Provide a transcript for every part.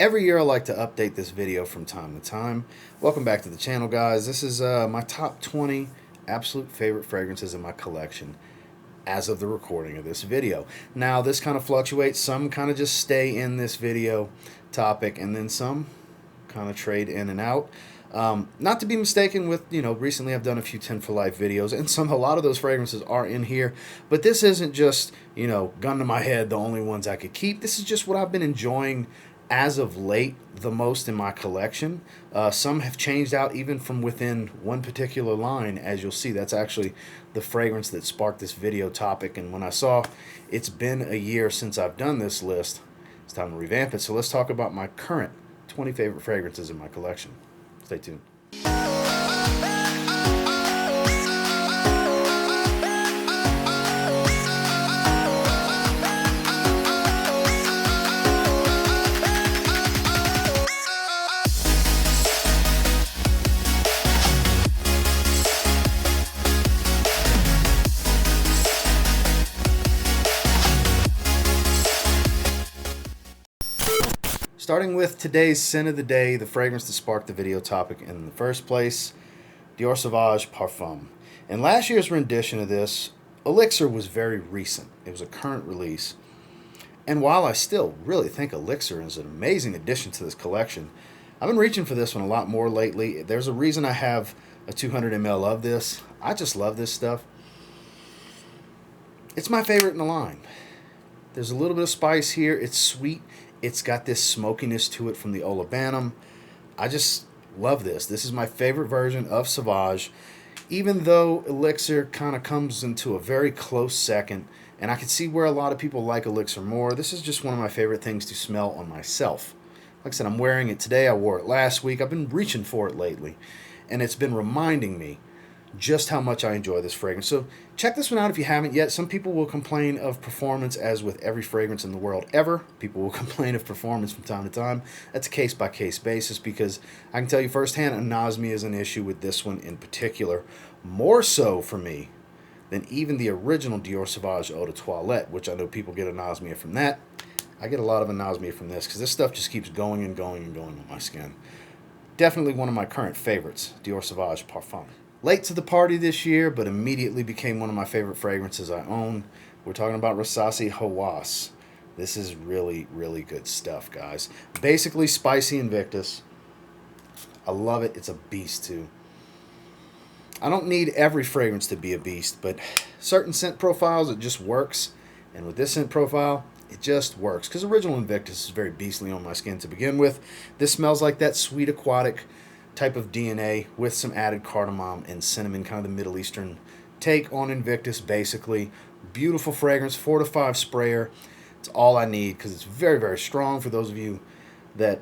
Every year I like to update this video from time to time. Welcome back to the channel, guys. This is my top 20 absolute favorite fragrances in my collection as of the recording of this video. Now this kind of fluctuates. Some kind of just stay in this video topic, and then some kind of trade in and out. Not to be mistaken with, recently I've done a few 10 for Life videos, and a lot of those fragrances are in here, but this isn't just, gun to my head, the only ones I could keep. This is just what I've been enjoying as of late the most in my collection. Some have changed out even from within one particular line. As you'll see, that's actually the fragrance that sparked this video topic, and when I saw it's been a year since I've done this list, it's time to revamp it. So let's talk about my current 20 favorite fragrances in my collection. Stay tuned. Starting with today's scent of the day, the fragrance that sparked the video topic in the first place, Dior Sauvage Parfum. In last year's rendition of this, Elixir was very recent. It was a current release. And while I still really think Elixir is an amazing addition to this collection, I've been reaching for this one a lot more lately. There's a reason I have a 200 ml of this. I just love this stuff. It's my favorite in the line. There's a little bit of spice here. It's sweet. It's got this smokiness to it from the olibanum. I just love this. This is my favorite version of Sauvage, even though Elixir kind of comes into a very close second, and I can see where a lot of people like Elixir more. This is just one of my favorite things to smell on myself. Like I said, I'm wearing it today. I wore it last week. I've been reaching for it lately, and it's been reminding me just how much I enjoy this fragrance. So check this one out if you haven't yet. Some people will complain of performance, as with every fragrance in the world ever. People will complain of performance from time to time. That's a case-by-case basis, because I can tell you firsthand, anosmia is an issue with this one in particular. More so for me than even the original Dior Sauvage Eau de Toilette, which I know people get anosmia from that. I get a lot of anosmia from this, because this stuff just keeps going and going and going on my skin. Definitely one of my current favorites, Dior Sauvage Parfum. Late to the party this year, but immediately became one of my favorite fragrances I own. We're talking about Rochester Loan. This is really, really good stuff, guys. Basically spicy Invictus. I love it. It's a beast, too. I don't need every fragrance to be a beast, but certain scent profiles, it just works. And with this scent profile, it just works. Because original Invictus is very beastly on my skin to begin with. This smells like that sweet aquatic type of DNA with some added cardamom and cinnamon, kind of the Middle Eastern take on Invictus, basically. Beautiful fragrance, 4 to 5 sprayer. It's all I need, because it's very, very strong. For those of you that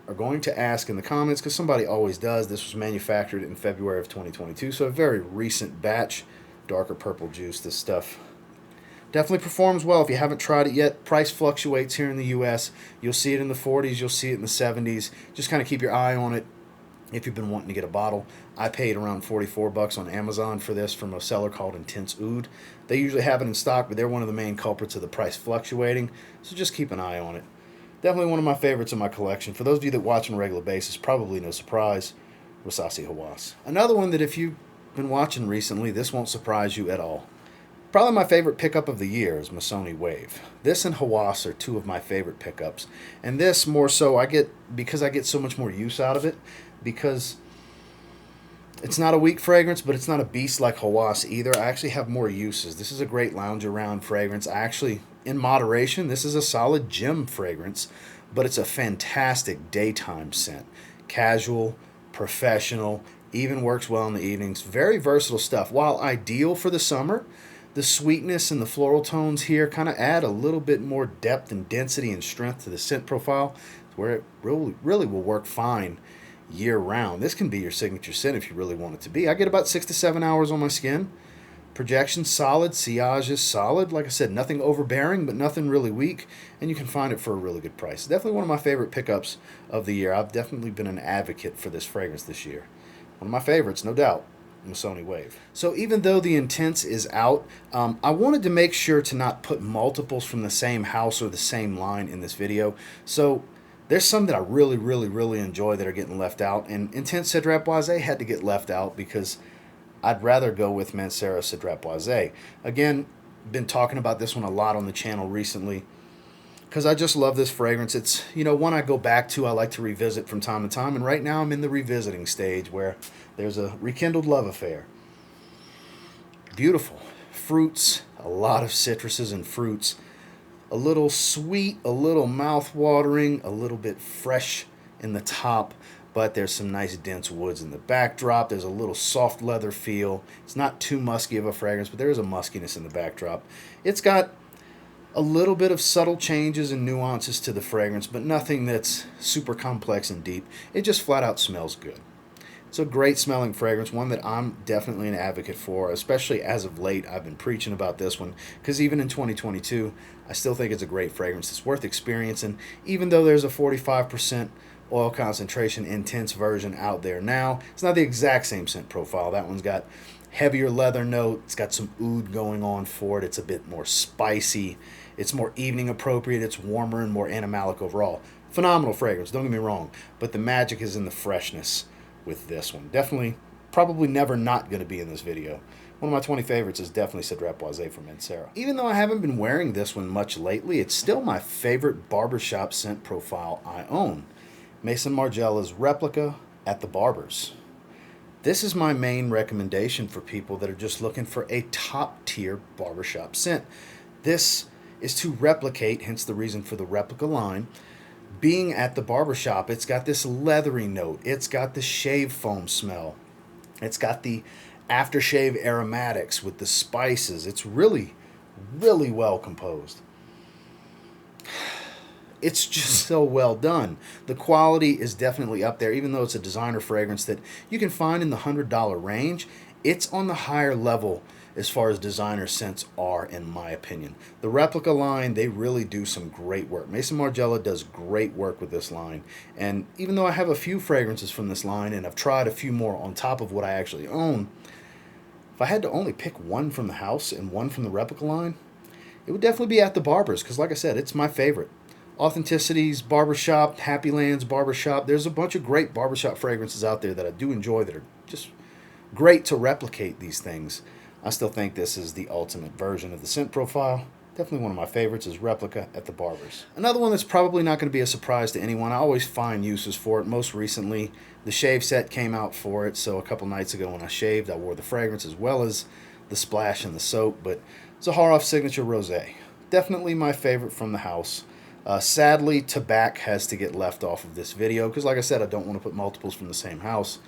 are going to ask in the comments, because somebody always does, this was manufactured in February of 2022, so a very recent batch. Darker purple juice. This stuff definitely performs well. If you haven't tried it yet, price fluctuates here in the US. You'll see it in the 40s, you'll see it in the 70s. Just kind of keep your eye on it. If you've been wanting to get a bottle, I paid around 44 bucks on Amazon for this from a seller called Intense Oud. They usually have it in stock, but they're one of the main culprits of the price fluctuating, so just keep an eye on it. Definitely one of my favorites in my collection. For those of you that watch on a regular basis, probably no surprise, Rochester Loan. Another one that if you've been watching recently, this won't surprise you at all. Probably my favorite pickup of the year is Missoni Wave. This and Hawass are two of my favorite pickups. And this more so, because I get so much more use out of it, because it's not a weak fragrance, but it's not a beast like Hawass either. I actually have more uses. This is a great lounge around fragrance. I actually, in moderation, this is a solid gym fragrance, but it's a fantastic daytime scent. Casual, professional, even works well in the evenings. Very versatile stuff. While ideal for the summer, the sweetness and the floral tones here kind of add a little bit more depth and density and strength to the scent profile, where it really will work fine year-round. This can be your signature scent if you really want it to be. I get about 6 to 7 hours on my skin. Projection solid, sillage is solid. Like I said, nothing overbearing, but nothing really weak, and you can find it for a really good price. Definitely one of my favorite pickups of the year. I've definitely been an advocate for this fragrance this year. One of my favorites, no doubt. Missoni Wave. So even though the Intense is out, I wanted to make sure to not put multiples from the same house or the same line in this video. So There's some that I really, really, really enjoy that are getting left out, and Intense Cedra Blase had to get left out because I'd rather go with Mancera Cedra Blase. Again, been talking about this one a lot on the channel recently because I just love this fragrance. It's, one I go back to, I like to revisit from time to time, and right now I'm in the revisiting stage where there's a rekindled love affair. Beautiful. Fruits, a lot of citruses and fruits. A little sweet, a little mouth-watering, a little bit fresh in the top, but there's some nice dense woods in the backdrop. There's a little soft leather feel. It's not too musky of a fragrance, but there is a muskiness in the backdrop. It's got a little bit of subtle changes and nuances to the fragrance, but nothing that's super complex and deep. It just flat out smells good. It's a great smelling fragrance, one that I'm definitely an advocate for, especially as of late. I've been preaching about this one because even in 2022, I still think it's a great fragrance. It's worth experiencing, even though there's a 45% oil concentration intense version out there now. It's not the exact same scent profile. That one's got heavier leather note. It's got some oud going on for it. It's a bit more spicy. It's more evening appropriate. It's warmer and more animalic overall. Phenomenal fragrance, don't get me wrong, but the magic is in the freshness with this one. Definitely, probably never not going to be in this video. One of my 20 favorites is definitely Cedra Blase from Mancera. Even though I haven't been wearing this one much lately, it's still my favorite barbershop scent profile I own. Maison Margiela's Replica at the Barbers. This is my main recommendation for people that are just looking for a top-tier barbershop scent. This is to replicate, hence the reason for the replica line, being at the barbershop. It's got this leathery note. It's got the shave foam smell. It's got the aftershave aromatics with the spices. It's really, really well composed. It's just so well done. The quality is definitely up there, even though it's a designer fragrance that you can find in the $100 range. It's on the higher level as far as designer scents are, in my opinion. The Replica line, they really do some great work. Maison Margiela does great work with this line. And even though I have a few fragrances from this line, and I've tried a few more on top of what I actually own, if I had to only pick one from the house and one from the Replica line, it would definitely be At the Barbers, because like I said, it's my favorite. Authenticities, Barbershop, Happy Lands, Barbershop. There's a bunch of great barbershop fragrances out there that I do enjoy that are just great to replicate these things. I still think this is the ultimate version of the scent profile. Definitely one of my favorites is Replica at the Barbers. Another one that's probably not going to be a surprise to anyone. I always find uses for it. Most recently, the shave set came out for it. So a couple nights ago when I shaved, I wore the fragrance as well as the splash and the soap. But Zahar Signature Rosé. Definitely my favorite from the house. Sadly, Tabac has to get left off of this video because, like I said, I don't want to put multiples from the same house.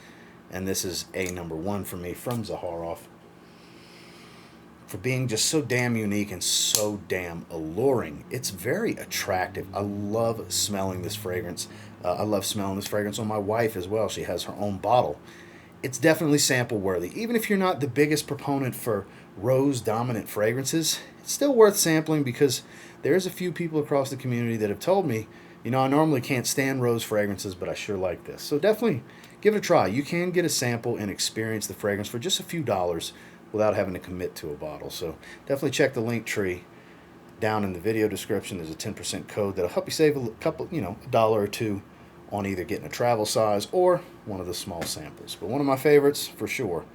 And this is a number one for me from Zahar. For being just so damn unique and so damn alluring. It's very attractive. I love smelling this fragrance. I love smelling this fragrance on my wife as well. She has her own bottle. It's definitely sample worthy. Even if you're not the biggest proponent for rose dominant fragrances, it's still worth sampling because there's a few people across the community that have told me, I normally can't stand rose fragrances, but I sure like this. So definitely give it a try. You can get a sample and experience the fragrance for just a few dollars without having to commit to a bottle. So definitely check the link tree down in the video description. There's a 10% code that'll help you save a couple, a dollar or two on either getting a travel size or one of the small samples. But one of my favorites, for sure,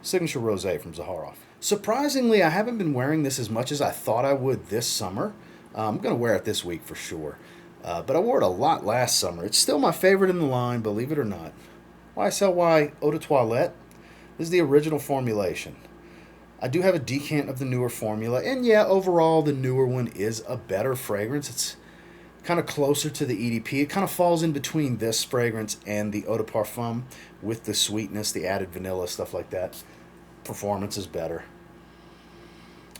Signature Rosé from Zahar. Surprisingly, I haven't been wearing this as much as I thought I would this summer. I'm going to wear it this week for sure. But I wore it a lot last summer. It's still my favorite in the line, believe it or not. YSLY Eau de Toilette. This is the original formulation. I do have a decant of the newer formula, and yeah, overall the newer one is a better fragrance. It's kind of closer to the EDP. It kind of falls in between this fragrance and the Eau de Parfum with the sweetness, the added vanilla, stuff like that. Performance is better.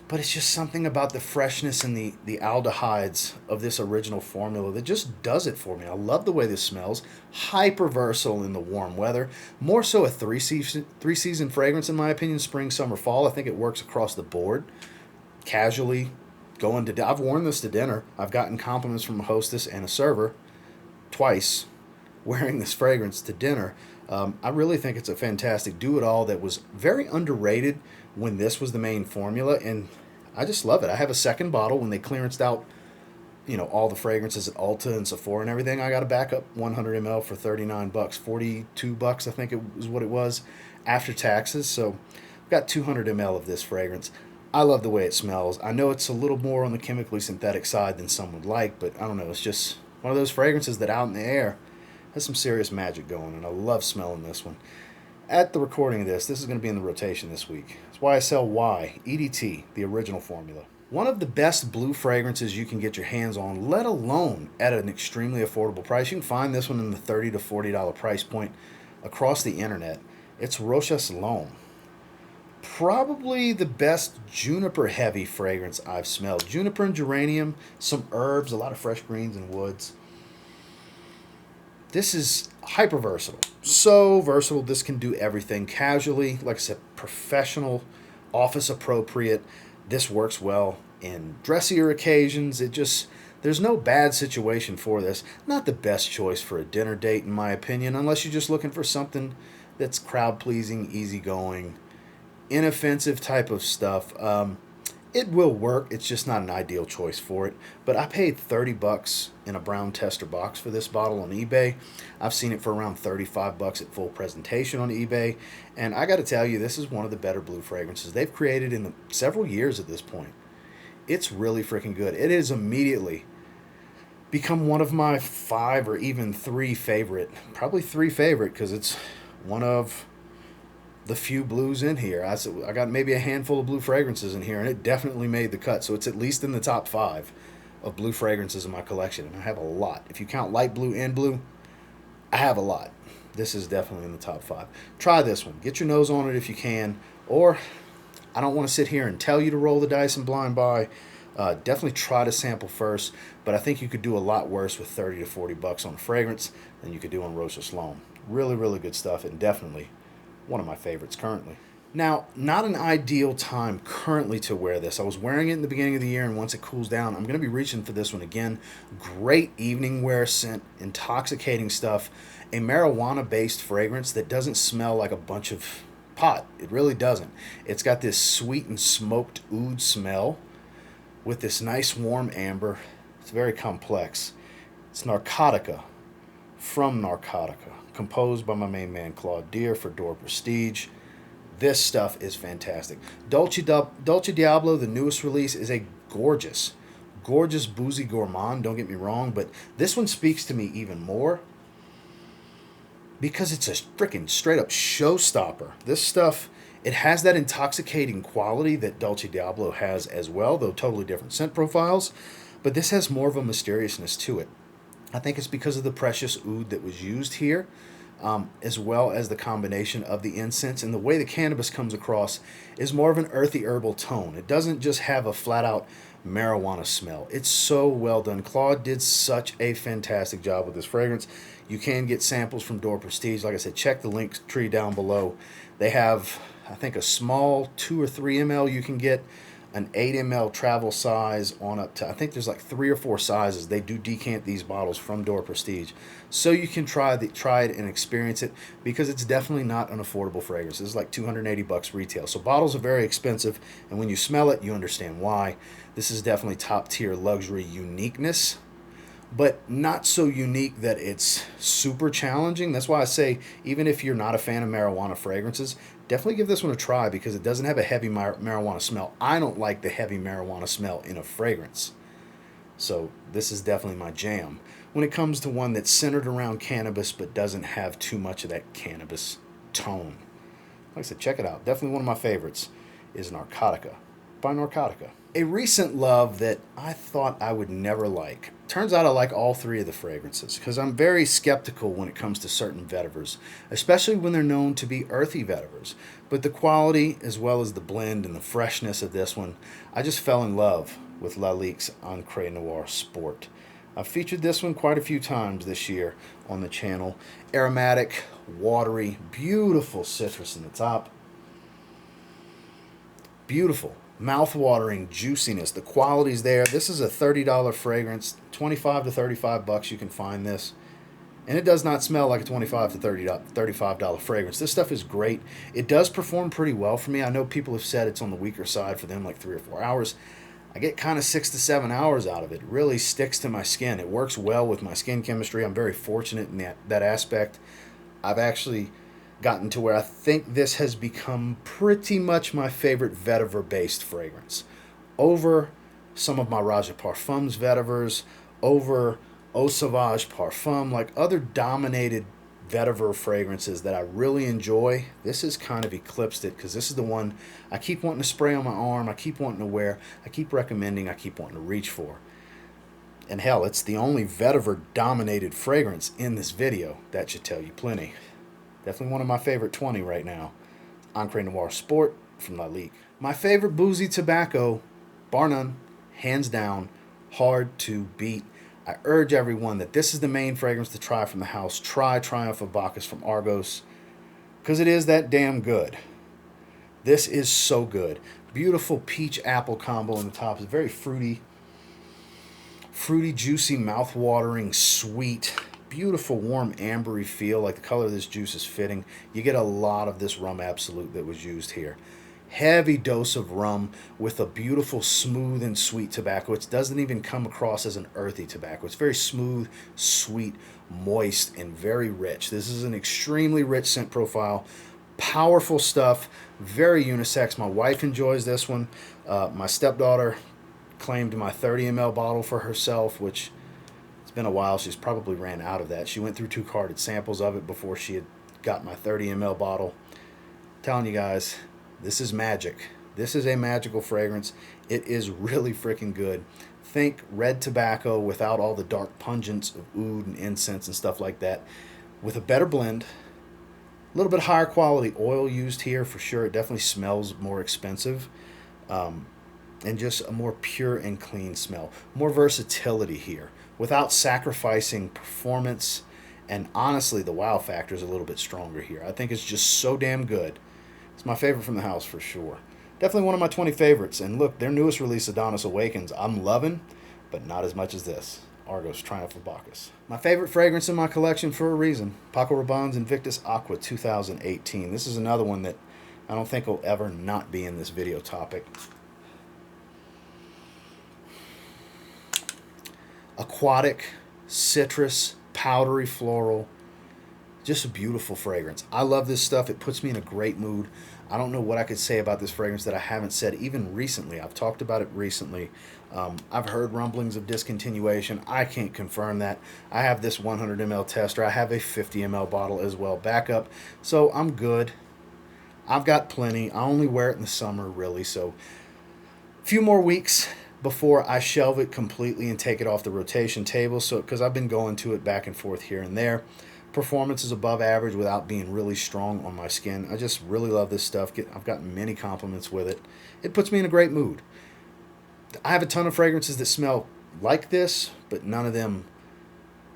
But it's just something about the freshness and the aldehydes of this original formula that just does it for me. I love the way this smells. Hyper versatile in the warm weather. More so a three-season fragrance, in my opinion, spring, summer, fall. I think it works across the board. Casually going to... I've worn this to dinner. I've gotten compliments from a hostess and a server twice wearing this fragrance to dinner. I really think it's a fantastic do-it-all that was very underrated when this was the main formula, and I just love it. I have a second bottle when they clearanced out all the fragrances at Ulta and Sephora and everything, I got a backup 100 ml for $39, $42 I think it was what it was after taxes. So I've got 200 ml of this fragrance. I love the way it smells. I know it's a little more on the chemically synthetic side than some would like, but I don't know. It's just one of those fragrances that out in the air has some serious magic going, and I love smelling this one. At the recording of this is going to be in the rotation this week. That's YSL Y EDT, the original formula. One of the best blue fragrances you can get your hands on, let alone at an extremely affordable price. You can find this one in the $30 to $40 price point across the internet. It's Rochester Loan. Probably the best juniper heavy fragrance I've smelled. Juniper and geranium, some herbs, a lot of fresh greens and woods. This is hyper versatile. So versatile, this can do everything. Casually, like I said, professional, office appropriate. This works well in dressier occasions. There's no bad situation for this. Not the best choice for a dinner date, in my opinion, unless you're just looking for something that's crowd pleasing, easygoing, inoffensive type of stuff. It will work. It's just not an ideal choice for it. But I paid $30 in a brown tester box for this bottle on eBay. I've seen it for around $35 at full presentation on eBay. And I got to tell you, this is one of the better blue fragrances they've created in several years at this point. It's really freaking good. It has immediately become one of my 5 or even 3 favorite, probably 3 favorite, because it's one of the few blues in here. I got maybe a handful of blue fragrances in here, and it definitely made the cut. So it's at least in the top 5 of blue fragrances in my collection, and I have a lot. If you count light blue and blue, I have a lot. This is definitely in the top 5. Try this one. Get your nose on it if you can, or I don't want to sit here and tell you to roll the dice and blind buy. Definitely try to sample first, but I think you could do a lot worse with $30 to $40 on a fragrance than you could do on Rochester Loan. Really, really good stuff, and definitely one of my favorites currently. Now, not an ideal time currently to wear this. I was wearing it in the beginning of the year, and once it cools down, I'm going to be reaching for this one again. Great evening wear scent, intoxicating stuff, a marijuana-based fragrance that doesn't smell like a bunch of pot. It really doesn't. It's got this sweet and smoked oud smell with this nice warm amber. It's very complex. It's Narcotica from Narcotica, composed by my main man Claude Dior for Dior Prestige. This stuff is fantastic. Dolce Diablo, the newest release, is a gorgeous boozy gourmand, don't get me wrong, but this one speaks to me even more because it's a freaking straight up showstopper. This stuff, it has that intoxicating quality that Dolce Diablo has as well, though totally different scent profiles, but this has more of a mysteriousness to it. I think it's because of the precious oud that was used here, as well as the combination of the incense, and the way the cannabis comes across is more of an earthy herbal tone. It doesn't just have a flat out marijuana smell. It's so well done. Claude did such a fantastic job with this fragrance. You can get samples from Dior Prestige. Like I said, check the link tree down below. They have, I think, a small 2 or 3 ml you can get, an 8 ml travel size on up to, I think there's like 3 or 4 sizes. They do decant these bottles from Dior Prestige, so you can try it and experience it, because it's definitely not an affordable fragrance. This is like $280 retail, so bottles are very expensive, and when you smell it, you understand why. This is definitely top tier luxury uniqueness, but not so unique that it's super challenging. That's why I say, even if you're not a fan of marijuana fragrances, definitely give this one a try, because it doesn't have a heavy marijuana smell. I don't like the heavy marijuana smell in a fragrance, so this is definitely my jam when it comes to one that's centered around cannabis but doesn't have too much of that cannabis tone. Like I said, check it out. Definitely one of my favorites is Narcotica by Narcotica. A recent love that I thought I would never like. Turns out I like all 3 of the fragrances, because I'm very skeptical when it comes to certain vetivers, especially when they're known to be earthy vetivers. But the quality, as well as the blend and the freshness of this one, I just fell in love with Lalique's Encre Noir Sport. I've featured this one quite a few times this year on the channel. Aromatic, watery, beautiful citrus in the top. Beautiful, mouth-watering juiciness. The quality's there. This is a $30 fragrance. $25 to $35 you can find this. And it does not smell like a $25 to $35 fragrance. This stuff is great. It does perform pretty well for me. I know people have said it's on the weaker side for them, like 3 or 4 hours. I get kind of 6 to 7 hours out of it. It really sticks to my skin. It works well with my skin chemistry. I'm very fortunate in that aspect. I've actually gotten to where I think this has become pretty much my favorite vetiver-based fragrance. Over some of my Raja Parfums vetivers, over Eau Sauvage Parfum, like other dominated vetiver fragrances that I really enjoy, this has kind of eclipsed it because this is the one I keep wanting to spray on my arm, I keep wanting to wear, I keep recommending, I keep wanting to reach for. And hell, it's the only vetiver dominated fragrance in this video. That should tell you plenty. Definitely one of my favorite 20 right now. Encre Noir Sport from La Ligue. My favorite boozy tobacco, bar none, hands down, hard to beat. I urge everyone that this is the main fragrance to try from the house. Try Triumph of Bacchus from Argos, because it is that damn good. This is so good. Beautiful peach apple combo on the top. It's very fruity, juicy, mouth-watering, sweet. Beautiful, warm, ambery feel, like the color of this juice is fitting. You get a lot of this rum absolute that was used here. Heavy dose of rum with a beautiful, smooth and sweet tobacco. It doesn't even come across as an earthy tobacco. It's very smooth, sweet, moist, and very rich. This is an extremely rich scent profile. Powerful stuff. Very unisex. My wife enjoys this one. My stepdaughter claimed my 30 ml bottle for herself, which it's been a while. She's probably ran out of that. She went through 2 carded samples of it before she had got my 30 ml bottle. I'm telling you guys, this is magic. This is a magical fragrance. It is really freaking good. Think red tobacco without all the dark pungence of oud and incense and stuff like that. With a better blend. A little bit higher quality oil used here for sure. It definitely smells more expensive. And just a more pure and clean smell. More versatility here without sacrificing performance. And honestly, the wow factor is a little bit stronger here. I think it's just so damn good. It's my favorite from the house for sure. Definitely one of my 20 favorites. And look, their newest release, Adonis Awakens, I'm loving, but not as much as this. Argos Triumph of Bacchus. My favorite fragrance in my collection for a reason. Paco Rabanne's Invictus Aqua 2018. This is another one that I don't think will ever not be in this video topic. Aquatic, citrus, powdery floral. Just a beautiful fragrance. I love this stuff. It puts me in a great mood. I don't know what I could say about this fragrance that I haven't said even recently. I've talked about it recently. I've heard rumblings of discontinuation. I can't confirm that. I have this 100 ml tester. I have a 50 ml bottle as well, backup. So I'm good. I've got plenty. I only wear it in the summer, really. So a few more weeks before I shelve it completely and take it off the rotation table. So because I've been going to it back and forth here and there. Performance is above average without being really strong on my skin. I just really love this stuff. I've gotten many compliments with it. It puts me in a great mood. I have a ton of fragrances that smell like this, but none of them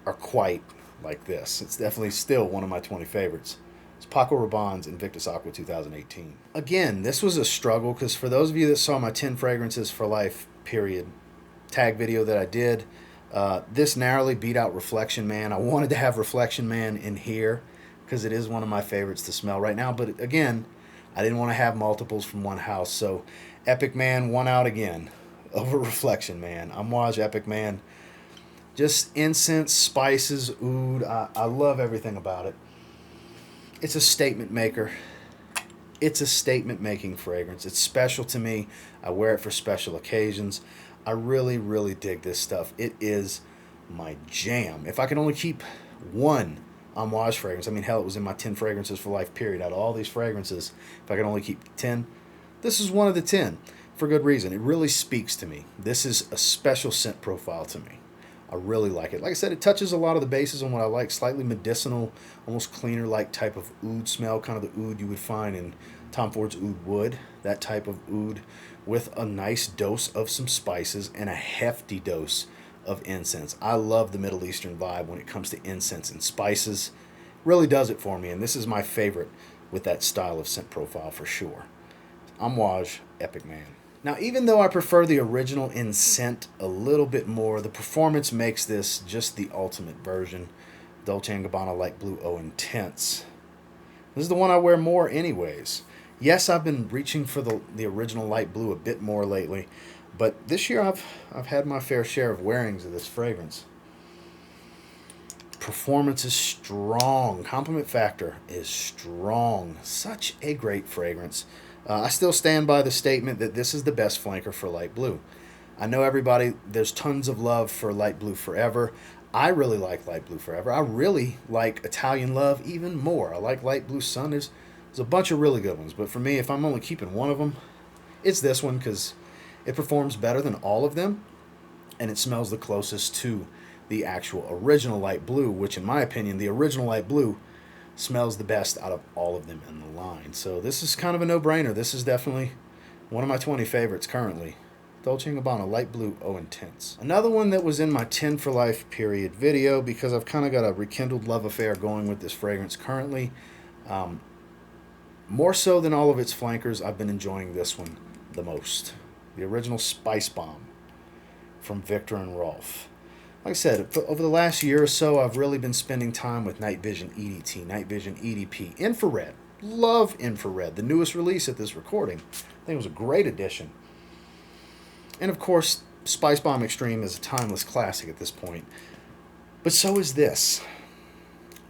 are quite like this. It's definitely still one of my 20 favorites. It's Paco Rabanne's Invictus Aqua 2018. Again, this was a struggle because for those of you that saw my 10 fragrances for life period tag video that I did, this narrowly beat out Reflection Man. I wanted to have Reflection Man in here because it is one of my favorites to smell right now. But again, I didn't want to have multiples from one house. So Epic Man won out again over Reflection Man. Amouage Epic Man. Just incense, spices, oud. I love everything about it. It's a statement maker. It's a statement making fragrance. It's special to me. I wear it for special occasions. I really, really dig this stuff. It is my jam. If I can only keep one Amouage fragrance, I mean, hell, it was in my 10 fragrances for life period. Out of all these fragrances, if I can only keep 10, this is one of the 10 for good reason. It really speaks to me. This is a special scent profile to me. I really like it. Like I said, it touches a lot of the bases on what I like. Slightly medicinal, almost cleaner-like type of oud smell, kind of the oud you would find in Tom Ford's Oud Wood, that type of oud, with a nice dose of some spices and a hefty dose of incense. I love the Middle Eastern vibe when it comes to incense and spices. Really does it for me, and this is my favorite with that style of scent profile for sure. Amouage Epic Man. Now, even though I prefer the original in scent a little bit more, the performance makes this just the ultimate version. Dolce & Gabbana Light Blue Eau Intense. This is the one I wear more anyways. Yes, I've been reaching for the original light blue a bit more lately, But this year I've had my fair share of wearings of this fragrance. Performance is strong. Compliment factor is strong. Such a great fragrance. I still stand by the statement that this is the best flanker for light blue. I know everybody, there's tons of love for Light Blue Forever. I really like Light Blue Forever. I really like Italian Love even more. I like Light Blue Sun. There's a bunch of really good ones. But for me, if I'm only keeping one of them, it's this one because it performs better than all of them. And it smells the closest to the actual original Light Blue, which in my opinion, the original Light Blue smells the best out of all of them in the line. So this is kind of a no-brainer. This is definitely one of my 20 favorites currently. Dolce & Gabbana Light Blue Eau Intense. Another one that was in my 10 for Life period video because I've kind of got a rekindled love affair going with this fragrance currently. More so than all of its flankers, I've been enjoying this one the most. The original Spice Bomb from Victor and Rolf. Like I said, over the last year or so, I've really been spending time with Night Vision EDT, Night Vision EDP, Infrared. Love Infrared, the newest release at this recording. I think it was a great addition. And of course, Spice Bomb Extreme is a timeless classic at this point. But so is this.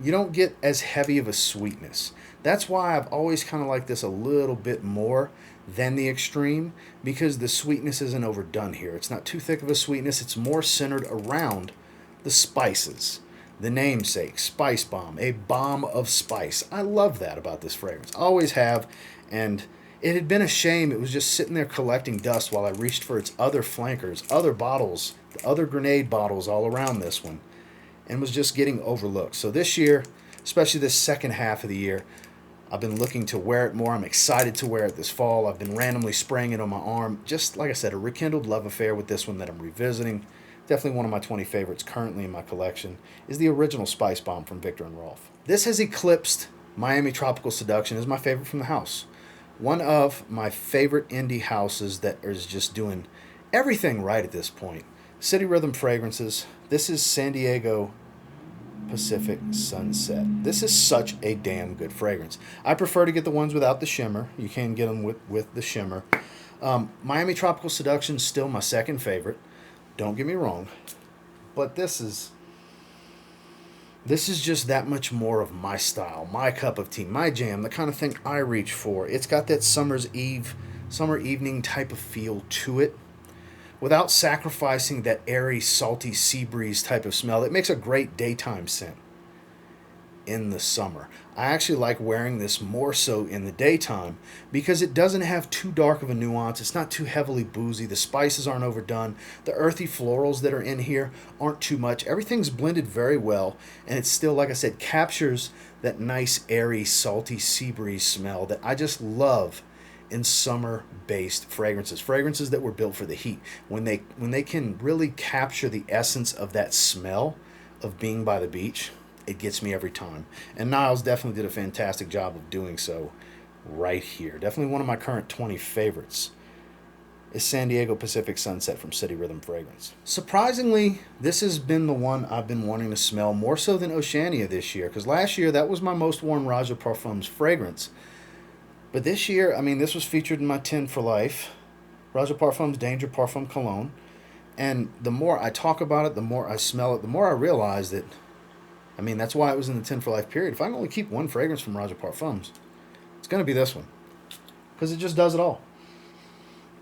You don't get as heavy of a sweetness. That's why I've always kind of liked this a little bit more than the Extreme, because the sweetness isn't overdone here. It's not too thick of a sweetness. It's more centered around the spices. The namesake, Spice Bomb, a bomb of spice. I love that about this fragrance. Always have, and it had been a shame. It was just sitting there collecting dust while I reached for its other flankers, other bottles, the other grenade bottles all around this one, and was just getting overlooked. So this year, especially this second half of the year, I've been looking to wear it more. I'm excited to wear it this fall. I've been randomly spraying it on my arm. Just like I said, a rekindled love affair with this one that I'm revisiting. Definitely one of my 20 favorites currently in my collection is the original Spice Bomb from Victor and Rolf. This has eclipsed Miami Tropical Seduction as my favorite from the house. One of my favorite indie houses that is just doing everything right at this point. City Rhythm Fragrances. This is San Diego Pacific Sunset. This is such a damn good fragrance. I prefer to get the ones without the shimmer. You can get them with the shimmer. Miami Tropical Seduction is still my second favorite. Don't get me wrong. But this is just that much more of my style, my cup of tea, my jam, the kind of thing I reach for. It's got that summer evening type of feel to it without sacrificing that airy, salty sea breeze type of smell that makes a great daytime scent in the summer. I actually like wearing this more so in the daytime because it doesn't have too dark of a nuance. It's not too heavily boozy. The spices aren't overdone. The earthy florals that are in here aren't too much. Everything's blended very well, and it still, like I said, captures that nice, airy, salty sea breeze smell that I just love in summer-based fragrances. Fragrances that were built for the heat. When they can really capture the essence of that smell of being by the beach, it gets me every time. And Niles definitely did a fantastic job of doing so right here. Definitely one of my current 20 favorites is San Diego Pacific Sunset from City Rhythm Fragrance. Surprisingly, this has been the one I've been wanting to smell more so than Oceania this year, because last year that was my most worn Raja Parfums fragrance. But this year, I mean, this was featured in my 10 for Life, Raja Parfums Danger Parfum Cologne. And the more I talk about it, the more I smell it, the more I realize that, I mean, that's why it was in the 10 for Life period. If I can only keep one fragrance from Raja Parfums, it's going to be this one. Because it just does it all.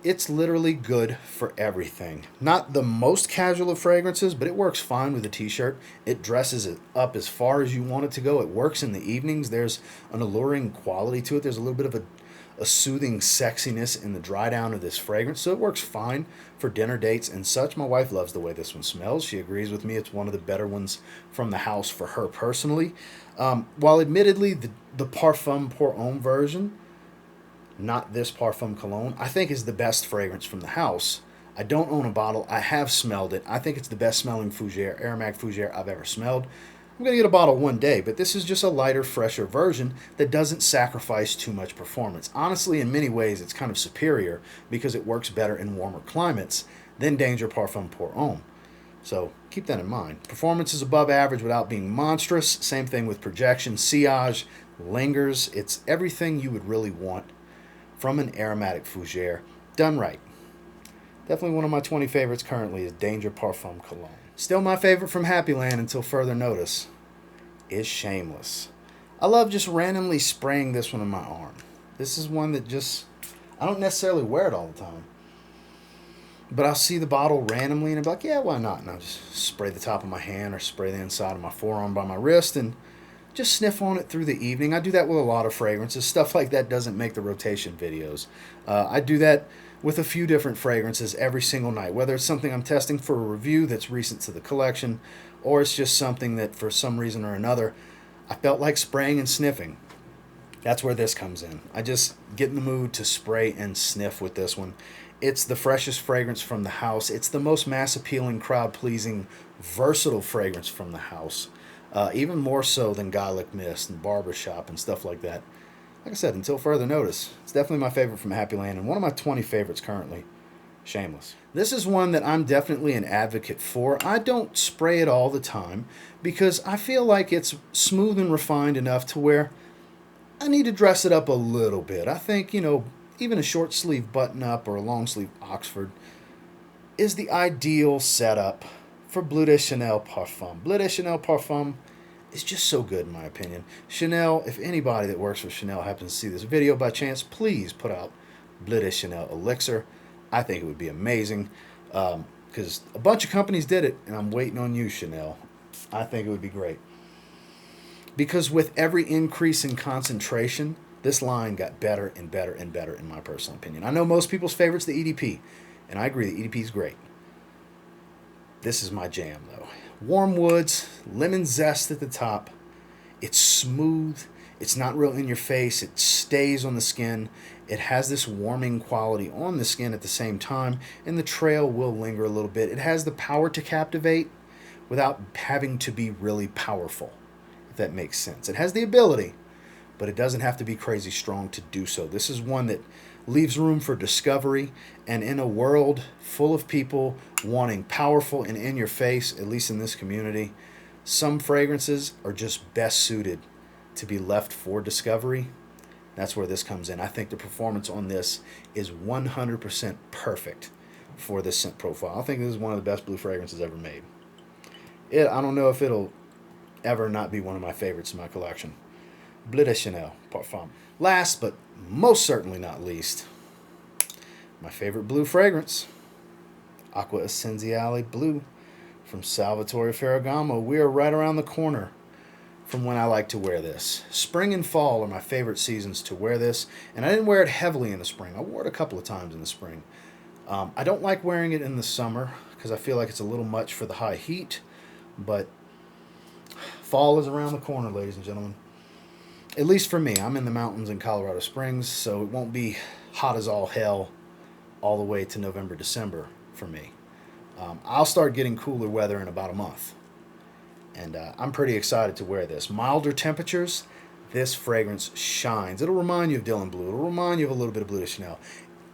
It's literally good for everything. Not the most casual of fragrances, but it works fine with a t-shirt. It dresses it up as far as you want it to go. It works in the evenings. There's an alluring quality to it. There's a little bit of a soothing sexiness in the dry down of this fragrance. So it works fine for dinner dates and such. My wife loves the way this one smells. She agrees with me. It's one of the better ones from the house for her personally. While admittedly the Parfum Pour Homme version, not this Parfum Cologne, I think is the best fragrance from the house. I don't own a bottle. I have smelled it. I think it's the best smelling fougere, aromatic fougere I've ever smelled. I'm going to get a bottle one day, but this is just a lighter, fresher version that doesn't sacrifice too much performance. Honestly, in many ways, it's kind of superior because it works better in warmer climates than Danger Parfum Pour Homme. So keep that in mind. Performance is above average without being monstrous. Same thing with projection, sillage, lingers. It's everything you would really want from an aromatic fougere done right. Definitely one of my 20 favorites currently is Danger Parfum Cologne. Still my favorite from Happy Land until further notice is Shameless. I love just randomly spraying this one on my arm. This is one that just, I don't necessarily wear it all the time. But I'll see the bottle randomly and I'm like, yeah, why not? And I'll just spray the top of my hand or spray the inside of my forearm by my wrist and just sniff on it through the evening. I do that with a lot of fragrances. Stuff like that doesn't make the rotation videos. I do that with a few different fragrances every single night, whether it's something I'm testing for a review that's recent to the collection, or it's just something that for some reason or another, I felt like spraying and sniffing. That's where this comes in. I just get in the mood to spray and sniff with this one. It's the freshest fragrance from the house. It's the most mass-appealing, crowd-pleasing, versatile fragrance from the house. Even more so than Garlic Mist and Barbershop and stuff like that. Like I said, until further notice, it's definitely my favorite from Happy Land and one of my 20 favorites currently, Shameless. This is one that I'm definitely an advocate for. I don't spray it all the time because I feel like it's smooth and refined enough to where I need to dress it up a little bit. I think, even a short sleeve button up or a long sleeve Oxford is the ideal setup for Bleu de Chanel Parfum. Bleu de Chanel Parfum is just so good in my opinion. Chanel, if anybody that works for Chanel happens to see this video by chance, please put out Bleu de Chanel Elixir. I think it would be amazing because a bunch of companies did it and I'm waiting on you, Chanel. I think it would be great. Because with every increase in concentration, this line got better and better and better in my personal opinion. I know most people's favorite's the EDP, and I agree the EDP is great. This is my jam though. Warm woods, lemon zest at the top. It's smooth. It's not real in your face. It stays on the skin. It has this warming quality on the skin at the same time, and the trail will linger a little bit. It has the power to captivate without having to be really powerful, if that makes sense. It has the ability, but it doesn't have to be crazy strong to do so. This is one that leaves room for discovery, and in a world full of people wanting powerful and in your face, at least in this community, some fragrances are just best suited to be left for discovery. That's where this comes in. I think the performance on this is 100% perfect for this scent profile. I think this is one of the best blue fragrances ever made. I don't know if it'll ever not be one of my favorites in my collection. Bleu de Chanel Parfum. Last but most certainly not least, my favorite blue fragrance, Aqua Essenziale Blue from Salvatore Ferragamo. We are right around the corner from when I like to wear this. Spring and fall are my favorite seasons to wear this, and I didn't wear it heavily in the spring. I wore it a couple of times in the spring. I don't like wearing it in the summer because I feel like it's a little much for the high heat, but fall is around the corner, ladies and gentlemen. At least for me. I'm in the mountains in Colorado Springs, so it won't be hot as all hell all the way to November, December for me. I'll start getting cooler weather in about a month. And I'm pretty excited to wear this. Milder temperatures, this fragrance shines. It'll remind you of Dylan Blue. It'll remind you of a little bit of Bleu de Chanel.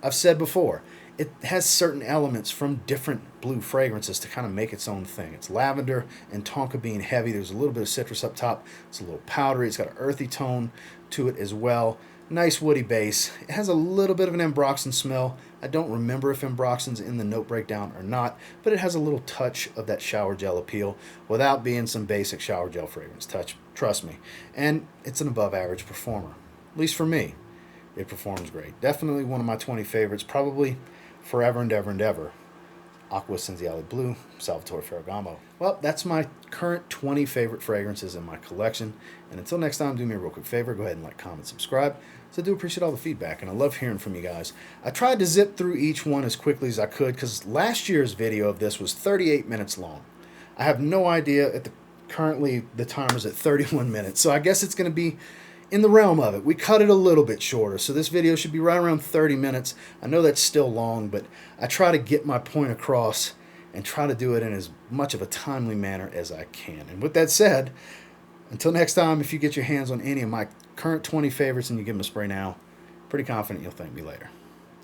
I've said before, it has certain elements from different blue fragrances to kind of make its own thing. It's lavender and tonka bean heavy. There's a little bit of citrus up top. It's a little powdery. It's got an earthy tone to it as well. Nice woody base. It has a little bit of an ambroxan smell. I don't remember if ambroxan's in the note breakdown or not, but it has a little touch of that shower gel appeal without being some basic shower gel fragrance touch. Trust me. And it's an above average performer. At least for me, it performs great. Definitely one of my 20 favorites, probably forever and ever and ever. Aqua Essenziale Blue, Salvatore Ferragamo. Well, that's my current 20 favorite fragrances in my collection. And until next time, do me a real quick favor. Go ahead and like, comment, subscribe. So I do appreciate all the feedback, and I love hearing from you guys. I tried to zip through each one as quickly as I could because last year's video of this was 38 minutes long. I have no idea. Currently, the timer's at 31 minutes. So I guess it's going to be in the realm of it. We cut it a little bit shorter, so this video should be right around 30 minutes. I know that's still long, but I try to get my point across and try to do it in as much of a timely manner as I can. And with that said, until next time, if you get your hands on any of my current 20 favorites and you give them a spray now, pretty confident you'll thank me later.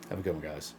Have a good one, guys.